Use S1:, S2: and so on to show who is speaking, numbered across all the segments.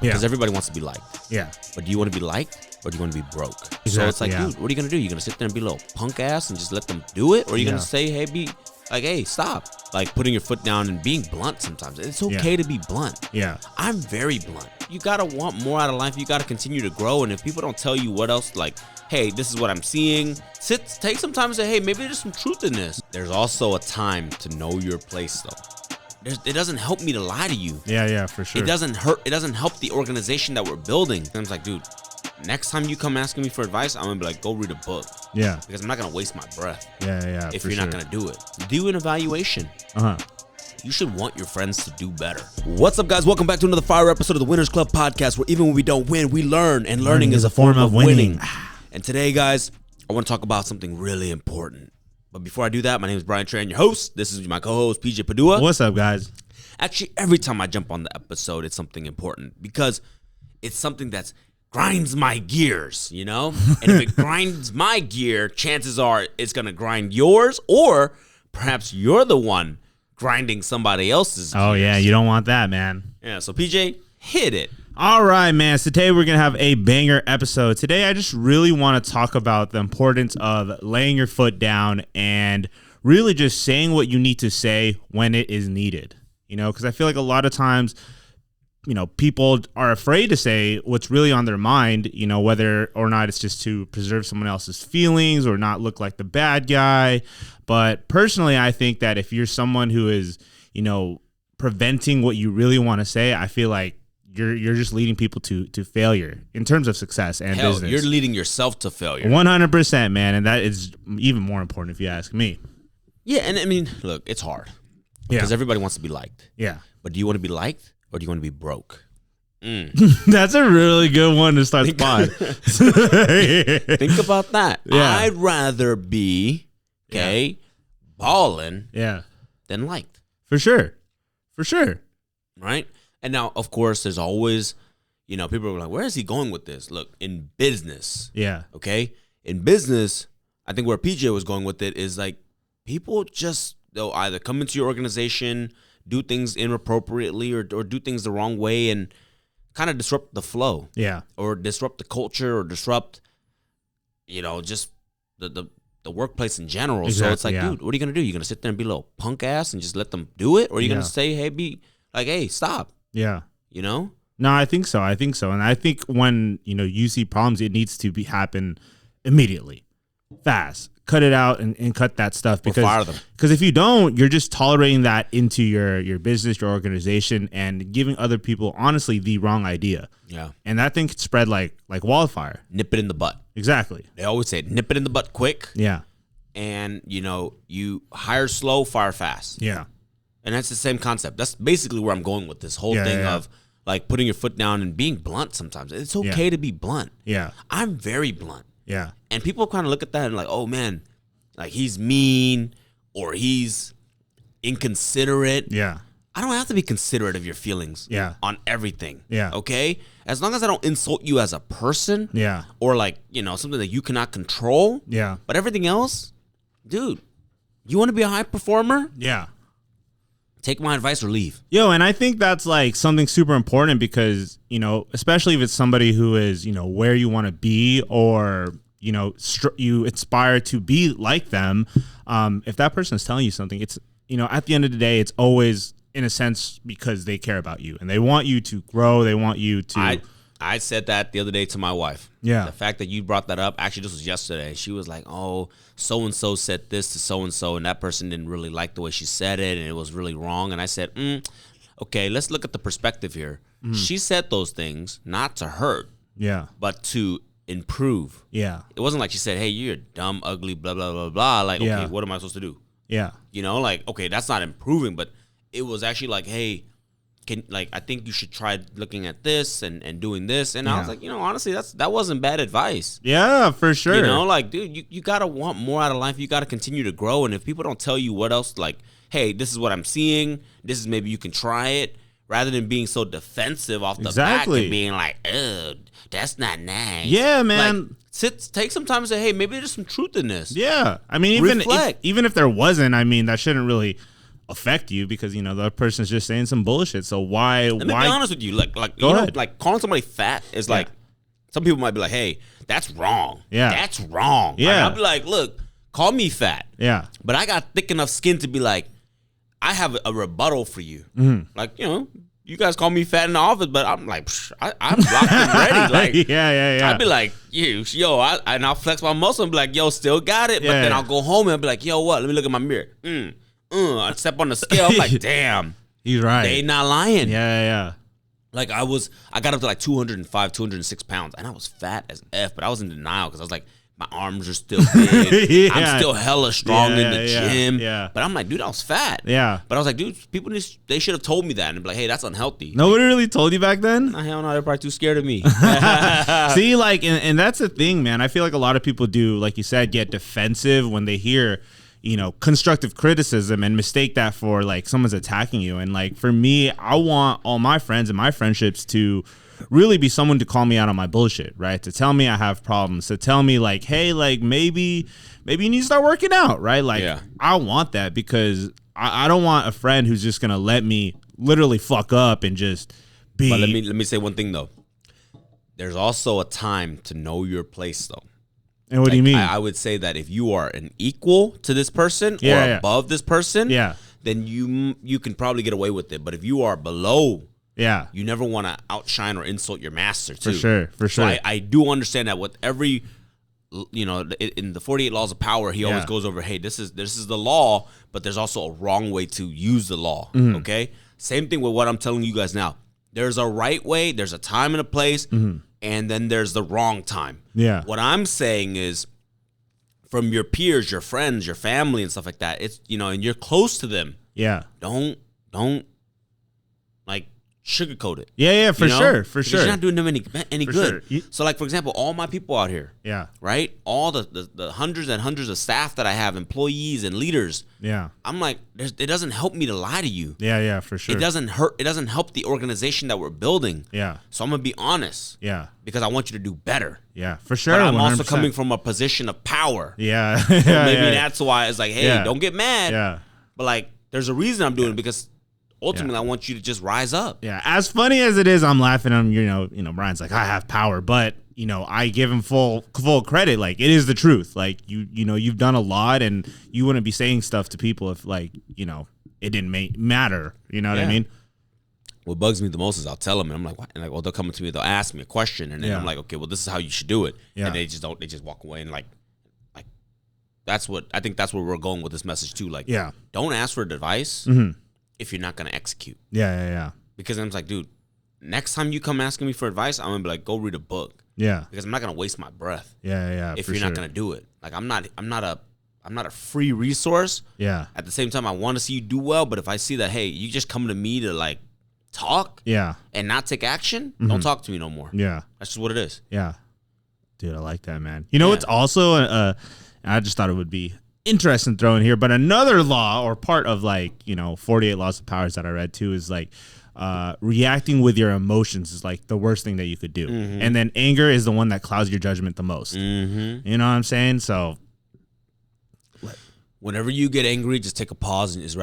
S1: Because everybody wants to be liked.
S2: Yeah.
S1: But do you want to be liked or do you want to be broke?
S2: Exactly,
S1: So it's like, dude, what are you going to do? You're going to sit there and be a little punk ass and just let them do it? Or are you going to say, hey, stop. Like putting your foot down and being blunt sometimes. It's okay to be blunt.
S2: Yeah.
S1: I'm very blunt. You got to want more out of life. You got to continue to grow. And if people don't tell you what else, like, hey, this is what I'm seeing, take some time and say, hey, maybe there's some truth in this. There's also a time to know your place, though. It doesn't help me to lie to you.
S2: Yeah, for sure.
S1: It doesn't help the organization that we're building. And I'm like, dude, next time you come asking me for advice, I'm gonna be like, go read a book.
S2: Yeah.
S1: Because I'm not gonna waste my breath.
S2: Yeah.
S1: If you're not gonna do it, do an evaluation. You should want your friends to do better. What's up, guys? Welcome back to another fire episode of the Winners Club podcast, where even when we don't win, we learn, and learning is a form of winning. And today, guys, I want to talk about something really important. But before I do that, my name is Brian Tran, your host. This is my co-host, PJ Padua.
S2: What's up, guys?
S1: Actually, every time I jump on the episode, it's something important because it's something that grinds my gears, you know? And if it grinds my gear, chances are it's going to grind yours, or perhaps you're the one grinding somebody else's gears.
S2: Oh, yeah, you don't want that, man.
S1: Yeah, so PJ, hit it.
S2: All right, man. So today we're going to have a banger episode. Today I just really want to talk about the importance of laying your foot down and really just saying what you need to say when it is needed. You know, because I feel like a lot of times, you know, people are afraid to say what's really on their mind, you know, whether or not it's just to preserve someone else's feelings or not look like the bad guy. But personally, I think that if you're someone who is, you know, preventing what you really want to say, I feel like you're just leading people to failure in terms of success and business.
S1: You're leading yourself to failure.
S2: 100%, man. And that is even more important if you ask me.
S1: Yeah, and I mean, look, it's hard. Because everybody wants to be liked.
S2: Yeah.
S1: But do you want to be liked or do you want to be broke?
S2: That's a really good one to start the pod.
S1: Think about that.
S2: Yeah.
S1: I'd rather be, balling than liked.
S2: For sure.
S1: Right? And now, of course, there's always, you know, people are like, where is he going with this? Look, in business.
S2: Yeah.
S1: Okay? In business, I think where PJ was going with it is like people just, they'll either come into your organization, do things inappropriately or do things the wrong way and kind of disrupt the flow.
S2: Yeah.
S1: Or disrupt the culture or disrupt, you know, just the workplace in general.
S2: Exactly,
S1: so it's like, dude, what are you going to do? You're going to sit there and be a little punk ass and just let them do it? Or are you going to say, hey, stop?
S2: Yeah.
S1: You know?
S2: No, I think so. And I think when, you know, you see problems, it needs to happen immediately, fast. Cut it out and cut that stuff because
S1: fire them.
S2: Because if you don't, you're just tolerating that into your business, your organization, and giving other people, honestly, the wrong idea. Yeah. And that thing could spread like wildfire.
S1: Nip it in the butt.
S2: Exactly.
S1: They always say nip it in the butt quick.
S2: Yeah.
S1: And, you know, you hire slow, fire fast.
S2: Yeah.
S1: And that's the same concept. That's basically where I'm going with this whole thing of like putting your foot down and being blunt sometimes. It's okay to be blunt.
S2: Yeah.
S1: I'm very blunt.
S2: Yeah.
S1: And people kind of look at that and like, oh, man, like he's mean or he's inconsiderate.
S2: Yeah.
S1: I don't have to be considerate of your feelings on everything.
S2: Yeah.
S1: Okay? As long as I don't insult you as a person.
S2: Yeah.
S1: Or like, you know, something that you cannot control.
S2: Yeah.
S1: But everything else, dude, you want to be a high performer?
S2: Yeah.
S1: Take my advice or leave.
S2: Yo, and I think that's like something super important because, you know, especially if it's somebody who is, you know, where you want to be or, you know, you aspire to be like them. If that person is telling you something, it's, you know, at the end of the day, it's always in a sense because they care about you and they want you to grow. They want you to.
S1: I said that the other day to my wife.
S2: Yeah.
S1: The fact that you brought that up, actually, this was yesterday. She was like, oh, so-and-so said this to so-and-so, and that person didn't really like the way she said it, and it was really wrong. And I said, okay, let's look at the perspective here. She said those things not to hurt, but to improve.
S2: Yeah.
S1: It wasn't like she said, hey, you're dumb, ugly, blah, blah, blah, blah. Like, okay, what am I supposed to do?
S2: Yeah.
S1: You know, like, okay, that's not improving, but it was actually like, hey, I think you should try looking at this and doing this. And I was like, you know, honestly, that wasn't bad advice.
S2: Yeah, for sure.
S1: You know, like, dude, you got to want more out of life. You got to continue to grow. And if people don't tell you what else, like, hey, this is what I'm seeing. This is maybe you can try it. Rather than being so defensive off the back and being like, oh, that's not nice.
S2: Yeah, man.
S1: Like, take some time and say, hey, maybe there's some truth in this.
S2: Yeah. I mean, even if there wasn't, I mean, that shouldn't really affect you because the other person's just saying some bullshit. So why?
S1: Let me be honest with you. Like like calling somebody fat is like some people might be like, hey, that's wrong.
S2: Yeah,
S1: that's wrong.
S2: Yeah,
S1: I'll be like, look, call me fat.
S2: Yeah,
S1: but I got thick enough skin to be like, I have a rebuttal for you. Like you guys call me fat in the office, but I'm like, I'm locked and ready. Like,
S2: yeah.
S1: I'd be like, and I'll flex my muscle and be like, yo, still got it. But then I'll go home and be like, yo, what? Let me look at my mirror. I step on the scale. I'm like, damn,
S2: he's right.
S1: They not lying.
S2: Yeah.
S1: Like I got up to like 205, 206 pounds, and I was fat as F, but I was in denial because I was like, my arms are still big. I'm still hella strong in the gym. Yeah. But I'm like, dude, I was fat.
S2: Yeah.
S1: But I was like, dude, people they should have told me that and be like, hey, that's unhealthy.
S2: Nobody really told you back then?
S1: Nah, hell no, they're probably too scared of me.
S2: See, like, and that's the thing, man. I feel like a lot of people do, like you said, get defensive when they hear, constructive criticism and mistake that for like someone's attacking you. And like for me, I want all my friends and my friendships to really be someone to call me out on my bullshit, right? To tell me I have problems, to tell me like, hey, like maybe you need to start working out, right? Like I want that because I don't want a friend who's just gonna let me literally fuck up and just be.
S1: But let me say one thing though. There's also a time to know your place though.
S2: And what do you mean?
S1: I would say that if you are an equal to this person or above this person, then you can probably get away with it. But if you are below, you never want to outshine or insult your master too.
S2: For sure.
S1: So I do understand that with every, in the 48 laws of power, he always goes over, hey, this is the law, but there's also a wrong way to use the law. Okay. Same thing with what I'm telling you guys now. There's a right way, there's a time and a place, and then there's the wrong time.
S2: Yeah.
S1: What I'm saying is, from your peers, your friends, your family, and stuff like that, it's and you're close to them. Yeah. Don't like sugarcoat it.
S2: Yeah, for sure.
S1: Because you're not doing them any good.
S2: Sure.
S1: So, like for example, all my people out here. Yeah. Right. All the hundreds and hundreds of staff that I have, employees and leaders. Yeah. I'm like, it doesn't help me to lie to you.
S2: Yeah, for sure.
S1: It doesn't help the organization that we're building. Yeah. So I'm gonna be honest. Yeah. Because I want you to do better.
S2: Yeah, for sure.
S1: But I'm
S2: 100%.
S1: also coming from a position of power.
S2: Yeah.
S1: So maybe that's why it's like, hey, don't get mad.
S2: Yeah.
S1: But like, there's a reason I'm doing it because ultimately I want you to just rise up.
S2: Yeah. As funny as it is, I'm laughing at him. Brian's like, I have power, but I give him full credit. Like, it is the truth. Like, you've done a lot, and you wouldn't be saying stuff to people if it didn't matter. You know what I mean?
S1: What bugs me the most is I'll tell them, and I'm like, what? And like, well, they'll come to me, they'll ask me a question, and then I'm like, okay, well, this is how you should do it. Yeah. And they just walk away, and like that's what I think. That's where we're going with this message too. Like, don't ask for advice if you're not gonna execute. Yeah. Because I'm like, dude, next time you come asking me for advice, I'm gonna be like, go read a book. Yeah. Because I'm not gonna waste my breath. Yeah. If you're not gonna do it, like I'm not a free resource. Yeah. At the same time, I want to see you do well, but if I see that, hey, you just come to me to like talk, and not take action, don't talk to me no more. Yeah. That's just what it is.
S2: Yeah. Dude, I like that, man. It's also I just thought it would be interesting throwing here, but another law or part of 48 laws of powers that I read too is like reacting with your emotions is like the worst thing that you could do. And then anger is the one that clouds your judgment the most. You know what I'm saying? So
S1: whenever you get angry, just take a pause, and it's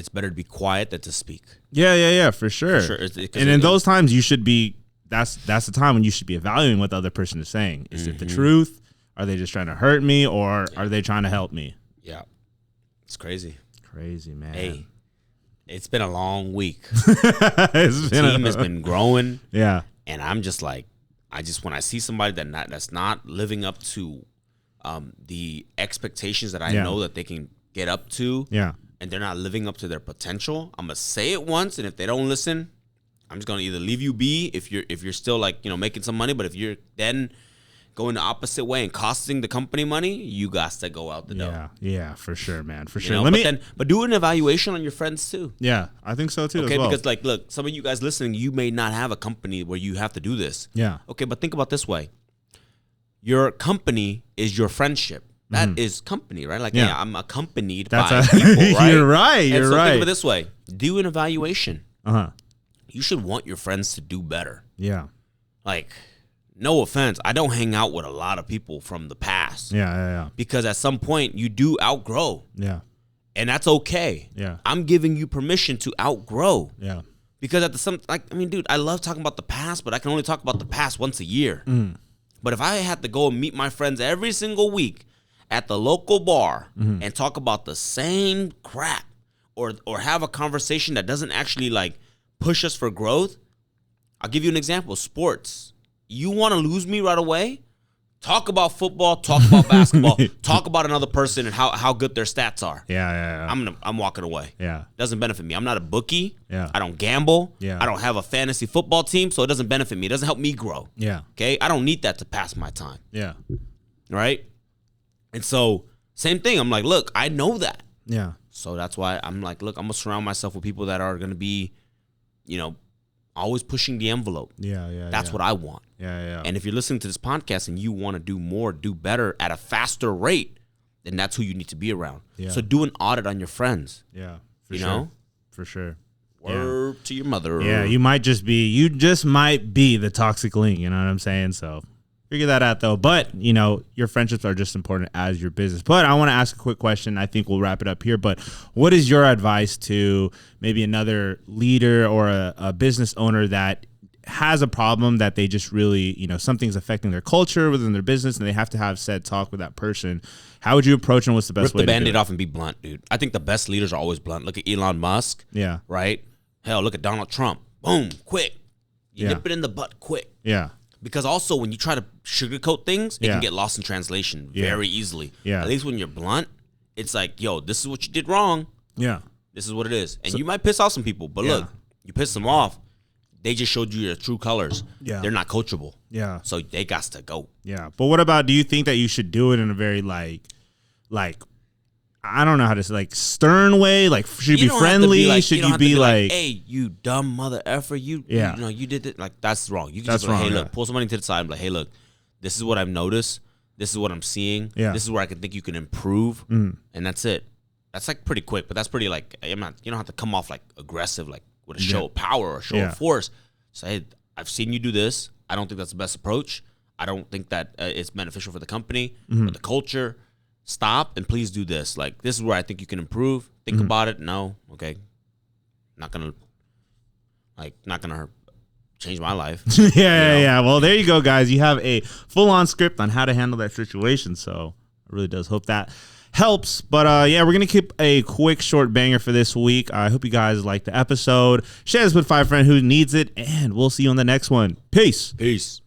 S1: better to be quiet than to speak.
S2: Yeah, for sure. And in those times you should be that's the time when you should be evaluating what the other person is saying. Is it the truth? Are they just trying to hurt me, or are they trying to help me?
S1: Yeah. It's crazy.
S2: Crazy, man.
S1: Hey, it's been a long week. The team has been growing. Yeah. And I'm just like, when I see somebody that's not living up to the expectations that I know that they can get up to, and they're not living up to their potential, I'm gonna say it once, and if they don't listen, I'm just gonna either leave you be if you're still making some money, but if you're then going the opposite way and costing the company money, you got to go out the door.
S2: Yeah, for sure, man, for sure.
S1: But do an evaluation on your friends too.
S2: Yeah, I think so too.
S1: Okay,
S2: as well.
S1: Because look, some of you guys listening, you may not have a company where you have to do this. Yeah. Okay, but think about this way: your company is your friendship. That is company, right? Like, yeah, I'm accompanied by people, right?
S2: You're right. You're right.
S1: Think of it this way: do an evaluation. You should want your friends to do better. Yeah. Like, no offense, I don't hang out with a lot of people from the past. Yeah. Because at some point you do outgrow. Yeah. And that's okay.
S2: Yeah.
S1: I'm giving you permission to outgrow.
S2: Yeah.
S1: Because dude, I love talking about the past, but I can only talk about the past once a year. But if I had to go and meet my friends every single week at the local bar and talk about the same crap or have a conversation that doesn't actually like push us for growth, I'll give you an example. Sports. You want to lose me right away? Talk about football, talk about basketball, talk about another person and how good their stats are.
S2: Yeah.
S1: I'm walking away.
S2: Yeah.
S1: Doesn't benefit me. I'm not a bookie.
S2: Yeah.
S1: I don't gamble.
S2: Yeah.
S1: I don't have a fantasy football team, so it doesn't benefit me. It doesn't help me grow.
S2: Yeah.
S1: Okay? I don't need that to pass my time.
S2: Yeah.
S1: Right? And so, same thing. I'm like, look, I know that.
S2: Yeah.
S1: So that's why I'm like, look, I'm going to surround myself with people that are going to be, always pushing the envelope.
S2: Yeah.
S1: That's what I want.
S2: Yeah.
S1: And if you're listening to this podcast and you want to do more, do better at a faster rate, then that's who you need to be around.
S2: Yeah.
S1: So do an audit on your friends.
S2: Yeah. For sure.
S1: Word to your mother.
S2: Yeah, you just might be the toxic link, you know what I'm saying? So figure that out though. But, your friendships are just important as your business. But I want to ask a quick question. I think we'll wrap it up here. But what is your advice to maybe another leader or a business owner that has a problem that they just really, something's affecting their culture within their business and they have to have said talk with that person? How would you approach and what's the best way to do it?
S1: Rip the Band-Aid off and be blunt, dude. I think the best leaders are always blunt. Look at Elon Musk.
S2: Yeah.
S1: Right? Hell, look at Donald Trump. Boom, quick. You nip it in the butt quick.
S2: Yeah.
S1: Because also when you try to sugarcoat things, it can get lost in translation very easily.
S2: Yeah.
S1: At least when you're blunt, it's like, yo, this is what you did wrong.
S2: Yeah.
S1: This is what it is. And you might piss off some people, but look, you piss them off. They just showed you their true colors.
S2: Yeah.
S1: They're not coachable.
S2: Yeah.
S1: So they got to go.
S2: Yeah. But what about, do you think that you should do it in a very like I don't know how to say, like stern way? Like, should you be friendly? Should you be like,
S1: hey, you dumb mother effer, you did it. Like, that's wrong. You can just be like, hey, look, pull somebody to the side and be like, hey, look, this is what I've noticed. This is what I'm seeing.
S2: Yeah.
S1: This is where I can think you can improve. And that's it. That's like pretty quick, but that's pretty like, you don't have to come off like aggressive, like with a show of power or a show of force. Say, hey, I've seen you do this. I don't think that's the best approach. I don't think that it's beneficial for the company, for the culture. Stop and please do this. Like, this is where I think you can improve. Think about it. No, okay, not gonna change my life.
S2: Yeah. Well, there you go, guys. You have a full-on script on how to handle that situation. So I really does hope that helps. But we're gonna keep a quick short banger for this week. I hope you guys like the episode. Share this with 5 friends who needs it, and we'll see you on the next one. Peace.